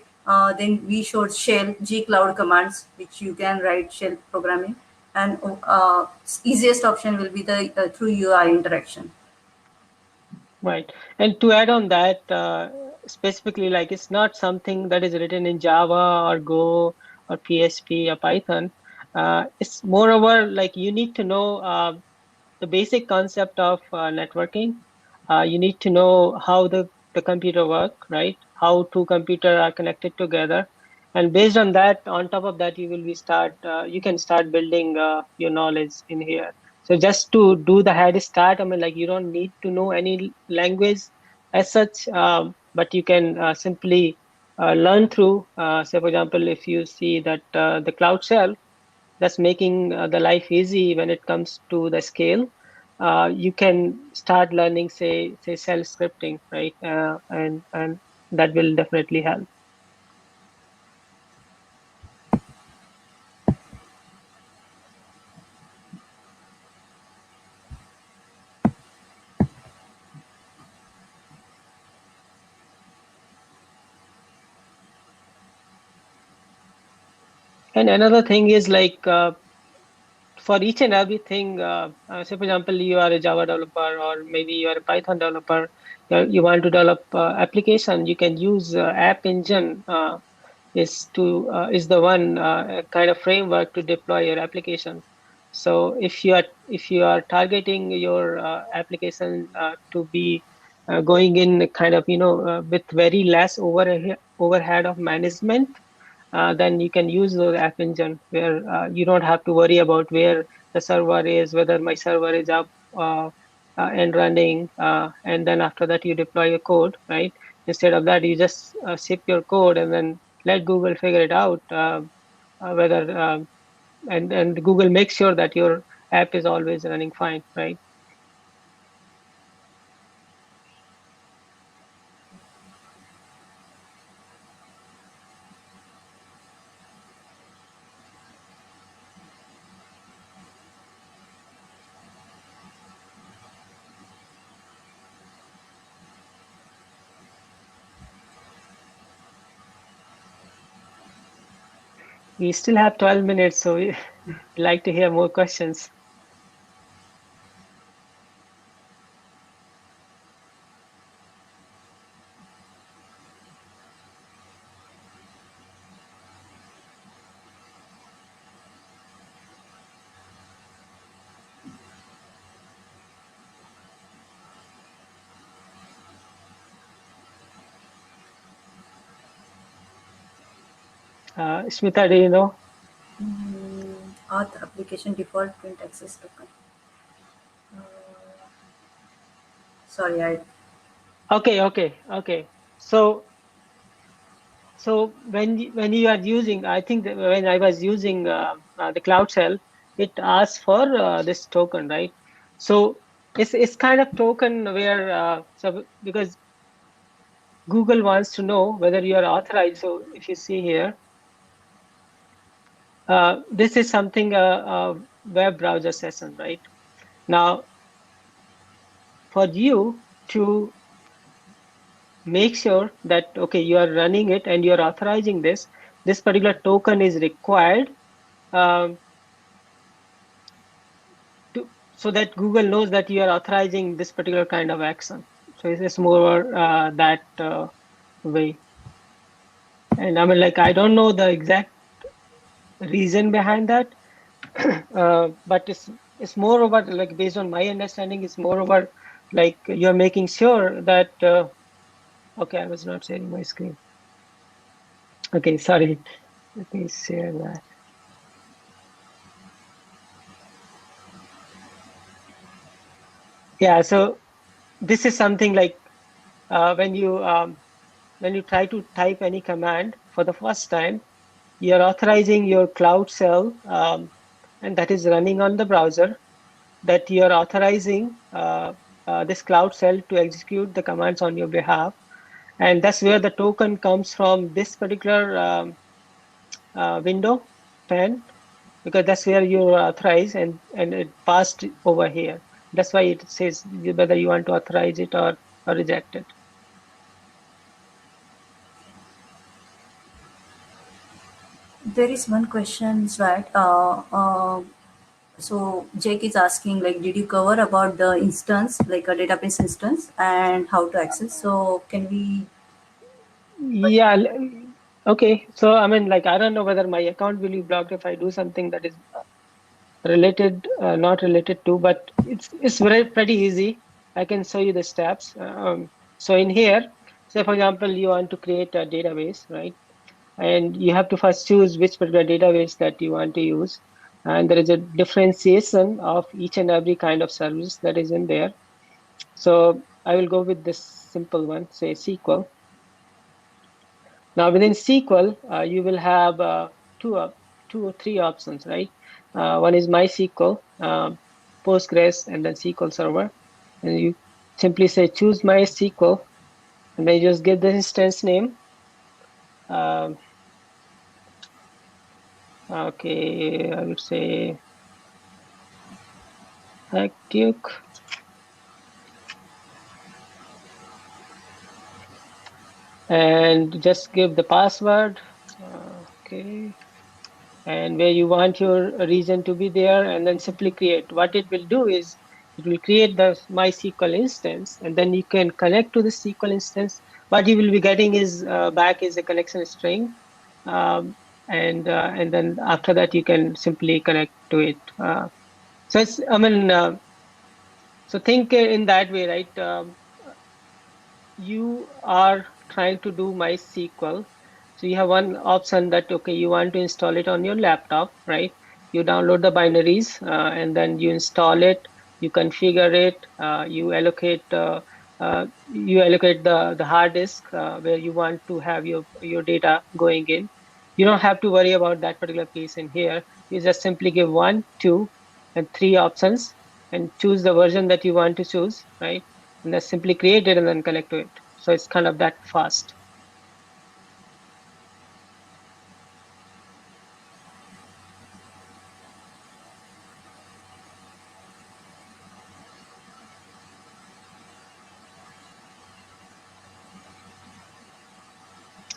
Then we showed Shell, G Cloud commands, which you can write Shell programming, and easiest option will be the through UI interaction. Right. And to add on that, specifically, like it's not something that is written in Java or Go or PHP or Python. It's moreover like you need to know the basic concept of networking. You need to know how the computer work, right? How two computers are connected together. And based on that, on top of that, you can start building your knowledge in here. So just to do the head start, I mean, like you don't need to know any language as such, but you can simply learn through, say, for example, if you see that the Cloud Shell, that's making the life easy when it comes to the scale. You can start learning, say shell scripting, right? And that will definitely help. And another thing is like for each and everything, say for example, you are a Java developer or maybe you are a Python developer, you want to develop application, you can use App Engine is the one kind of framework to deploy your application. So if you are targeting your application to be going in kind of with very less overhead of management, then you can use the App Engine where you don't have to worry about where the server is, whether my server is up and running, and then after that you deploy your code, right? Instead of that, you just ship your code and then let Google figure it out whether and Google makes sure that your app is always running fine, right? We still have 12 minutes, so we like to hear more questions. Smita, do you know? Auth application default print access token. Uh, Sorry, I Okay. So when you are using, I think that when I was using the Cloud Shell, it asks for this token, right? So it's kind of token where so because Google wants to know whether you are authorized. So if you see here, this is something a web browser session, right? Now, for you to make sure that okay, you are running it and you are authorizing this particular token is required um, so that Google knows that you are authorizing this particular kind of action. So it's more that way. And I mean, like I don't know the exact reason behind that, but it's more about like based on my understanding, it's more about like you're making sure that okay, I was not sharing my screen. Okay, sorry. Let me share that. Yeah, so this is something like uh, when you um, when you try to type any command for the first time, you're authorizing your Cloud Shell, and that is running on the browser. That you're authorizing this Cloud Shell to execute the commands on your behalf, and that's where the token comes from. This particular window pane, because that's where you authorize and it passed over here. That's why it says whether you want to authorize it or reject it. there is one question, Swat. So Jake is asking, like, did you cover about the instance, like a database instance, and how to access? So can we? Yeah. Okay. So I mean, like, I don't know whether my account will be blocked if I do something that is related, not related to, but it's very pretty easy. I can show you the steps. So in here, say for example, you want to create a database, right? And you have to first choose which particular database that you want to use. And there is a differentiation of each and every kind of service that is in there. So I will go with this simple one, say SQL. Now within SQL, you will have two or three options, right? One is MySQL, Postgres, and then SQL Server. And you simply say choose MySQL, and then you just give the instance name. Um, okay, I would say Hackduke. And just give the password. Okay. And where you want your region to be there, and then simply create. What it will do is it will create the MySQL instance, and then you can connect to the SQL instance. What you will be getting is back is a connection string, and then after that you can simply connect to it. So it's, I mean, so think in that way, right? You are trying to do MySQL. So you have one option that, okay, you want to install it on your laptop, right? You download the binaries and then you install it, you configure it, you allocate the hard disk where you want to have your data going in. You don't have to worry about that particular piece in here. You just simply give 1, 2, and 3 options and choose the version that you want to choose, right? And then simply create it and then connect to it. So it's kind of that fast.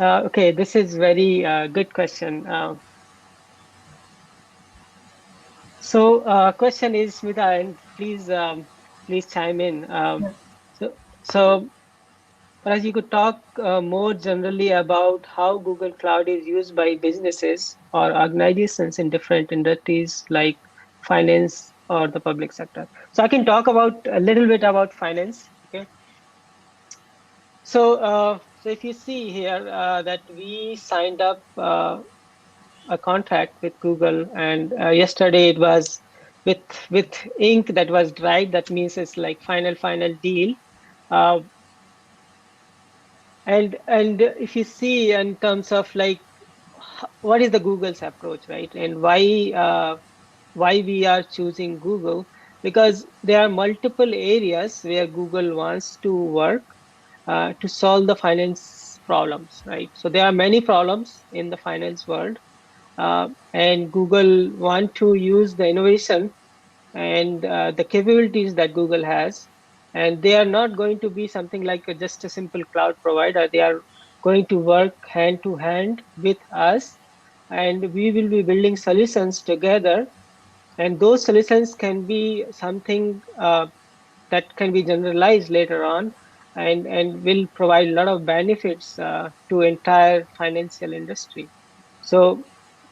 Okay, this is very good question. So question is, Smita, and please chime in. So perhaps you could talk more generally about how Google Cloud is used by businesses or organizations in different industries like finance or the public sector. So I can talk about a little bit about finance. Okay. So if you see here that we signed up a contract with Google, and yesterday it was with ink that was dried. That means it's like final deal. Uh, and if you see in terms of like what is the Google's approach, right? And why we are choosing Google, because there are multiple areas where Google wants to work to solve the finance problems, right? So there are many problems in the finance world, and Google want to use the innovation and the capabilities that Google has, and they are not going to be something like just a simple cloud provider. They are going to work hand to hand with us, and we will be building solutions together. And those solutions can be something that can be generalized later on, and will provide a lot of benefits to entire financial industry. So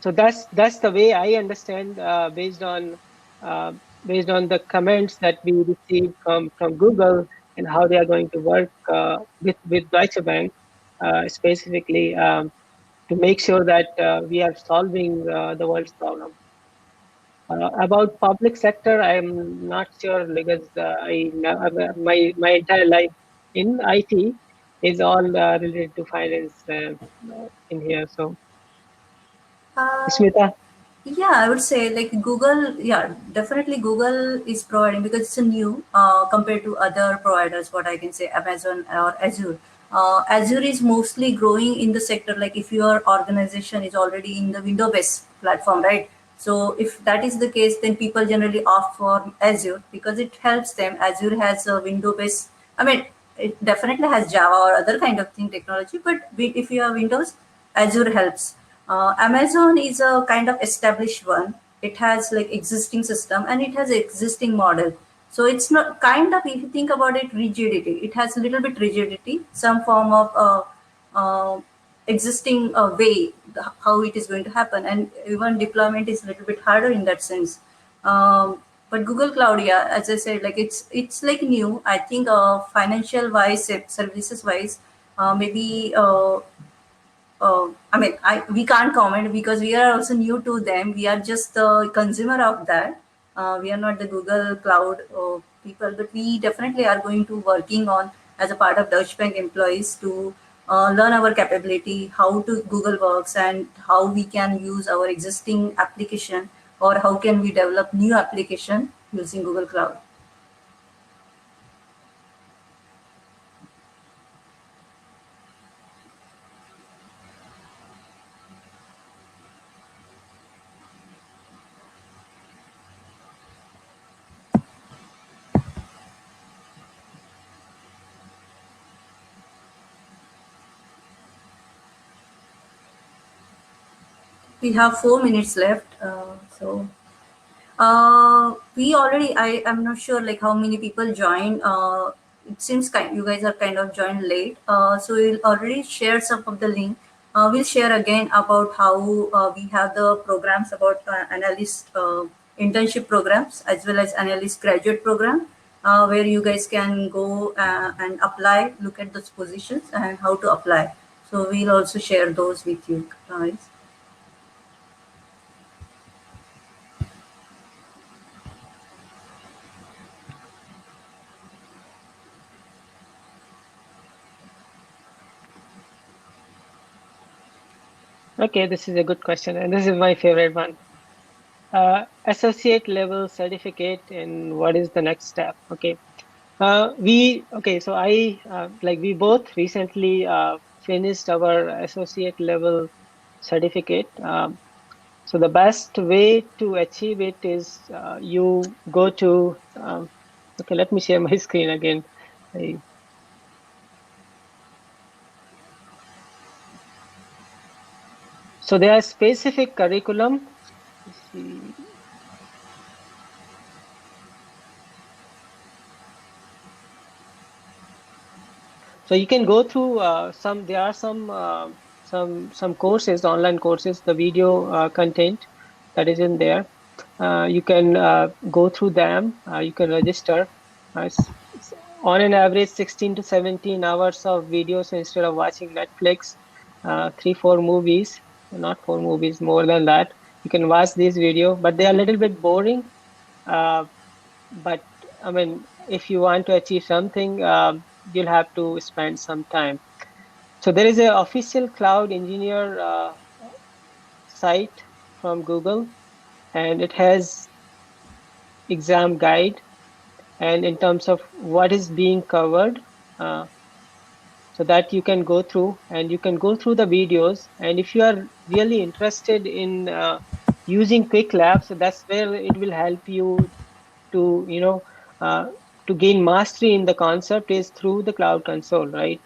so that's the way I understand, uh, based on the comments that we received from Google, and how they are going to work with Deutsche Bank specifically, to make sure that we are solving the world's problem. About public sector, I'm not sure, because my entire life in IT is all related to finance in here. So, Uh, Smita. Yeah, I would say like Google, yeah, definitely Google is providing because it's a new compared to other providers, what I can say, Amazon or Azure. Azure is mostly growing in the sector. Like if your organization is already in the Windows-based platform, right? So if that is the case, then people generally opt for Azure because it helps them. Azure has a Windows-based, I mean, it definitely has Java or other kind of thing technology, but if you have Windows, Azure helps. Amazon is a kind of established one. it has like existing system and it has existing model. So it's not kind of, if you think about it, rigidity. It has a little bit rigidity, some form of existing way how it is going to happen, and even deployment is a little bit harder in that sense. But Google Cloud, yeah, as I said, like it's like new. I think financial wise, services wise, maybe. I mean, we can't comment because we are also new to them. We are just the consumer of that. We are not the Google Cloud people, but we definitely are going to working on as a part of Deutsche Bank employees to learn our capability, how to Google works, and how we can use our existing application, or how can we develop new application using Google Cloud. We have 4 minutes left, so we already, I am not sure like how many people joined. It seems you guys are kind of joined late. So we'll already share some of the link. We'll share again about how we have the programs about analyst internship programs as well as analyst graduate program, where you guys can go and apply, look at those positions and how to apply. So we'll also share those with you guys. Okay, this is a good question, and this is my favorite one. Associate level certificate, and what is the next step? Okay, so I like we both recently finished our associate level certificate. So the best way to achieve it is you go to. Okay, let me share my screen again. So there are specific curriculum. Let's see. So you can go through some. There are some courses, online courses, the video content that is in there. You can go through them. You can register. It's on an average 16 to 17 hours of videos instead of watching Netflix, 3-4 movies, not 4 movies, more than that. You can watch these video, but they are a little bit boring. But I mean, if you want to achieve something, you'll have to spend some time. So there is an official cloud engineer site from Google, and it has exam guide, and in terms of what is being covered, so that you can go through, and you can go through the videos. And if you are really interested in using Quick so that's where it will help you to to gain mastery in the concept is through the Cloud Console, right?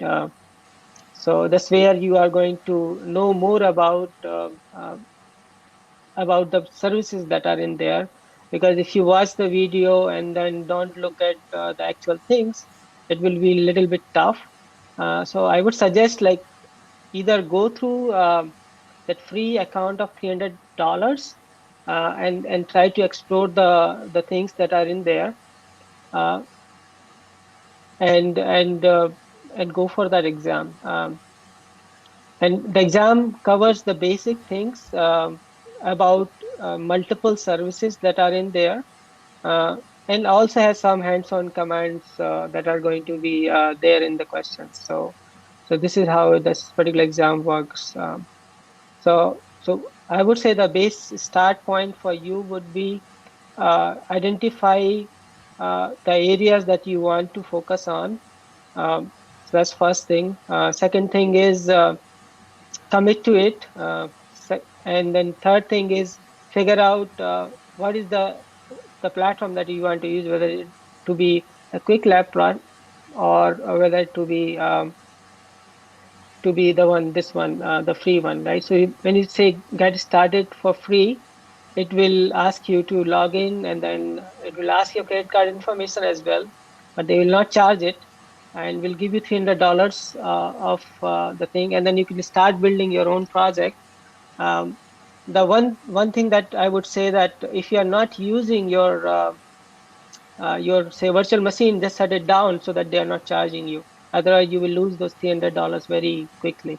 So that's where you are going to know more about the services that are in there. Because if you watch the video and then don't look at the actual things, it will be a little bit tough. So I would suggest like either go through that free account of $300 and try to explore the things that are in there, and go for that exam. And the exam covers the basic things about multiple services that are in there, and also has some hands-on commands that are going to be there in the questions. So this is how this particular exam works. So I would say the base start point for you would be identify the areas that you want to focus on. So that's first thing. Second thing is commit to it. And then third thing is figure out what is the platform that you want to use, whether it to be a quick lab run or whether it to be this one, the free one, right? So when you say get started for free, it will ask you to log in, and then it will ask your credit card information as well, but they will not charge it, and will give you $300 of the thing, and then you can start building your own project. The one thing that I would say, that if you are not using your say virtual machine, just shut it down so that they are not charging you. Otherwise, you will lose those $300 very quickly.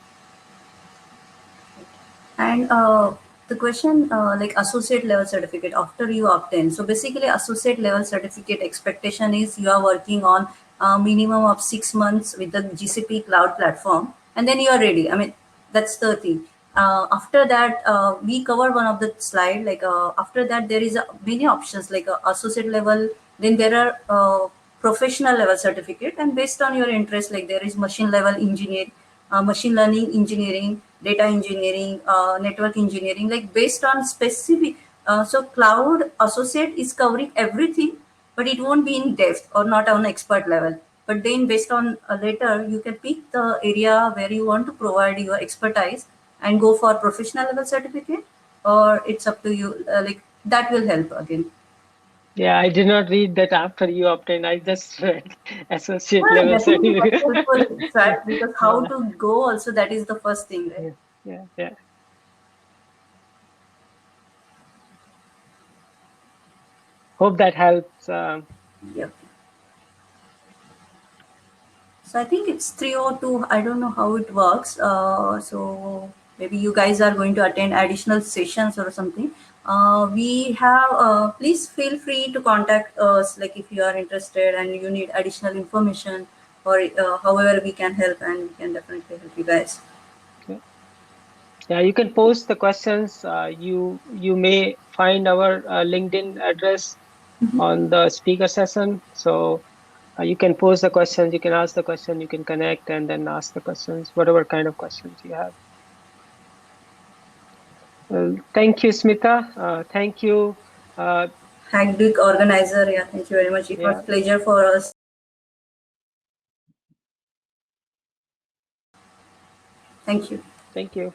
And the question, like associate level certificate after you obtain. So basically, associate level certificate expectation is you are working on a minimum of 6 months with the GCP cloud platform, and then you are ready. I mean, that's the thing. After that, we covered one of the slide. Like after that, there is many options like associate level. Then there are professional level certificate, and based on your interest, like there is machine level engineer, machine learning engineering, data engineering, network engineering, like based on specific. So cloud associate is covering everything, but it won't be in depth or not on expert level. But then based on later, you can pick the area where you want to provide your expertise and go for professional level certificate, or it's up to you. Like that will help again. Yeah, I did not read that after you obtain. I just read associate Yeah, level definitely that's certificate. helpful, right? Because how Yeah, to go also, that is the first thing, right? yeah, yeah, yeah. Hope that helps. Yep. So I think it's 302. I don't know how it works. So maybe you guys are going to attend additional sessions or something. We have, please feel free to contact us, like if you are interested and you need additional information, or however we can help, and we can definitely help you guys. Yeah, yeah, you can post the questions. You may find our LinkedIn address on the speaker session. So you can post the questions, you can ask the question, you can connect and then ask the questions, whatever kind of questions you have. Well, thank you, Smita. Thank you. Hackdick organizer, yeah, thank you very much. It was Yeah, pleasure for us. Thank you. thank you.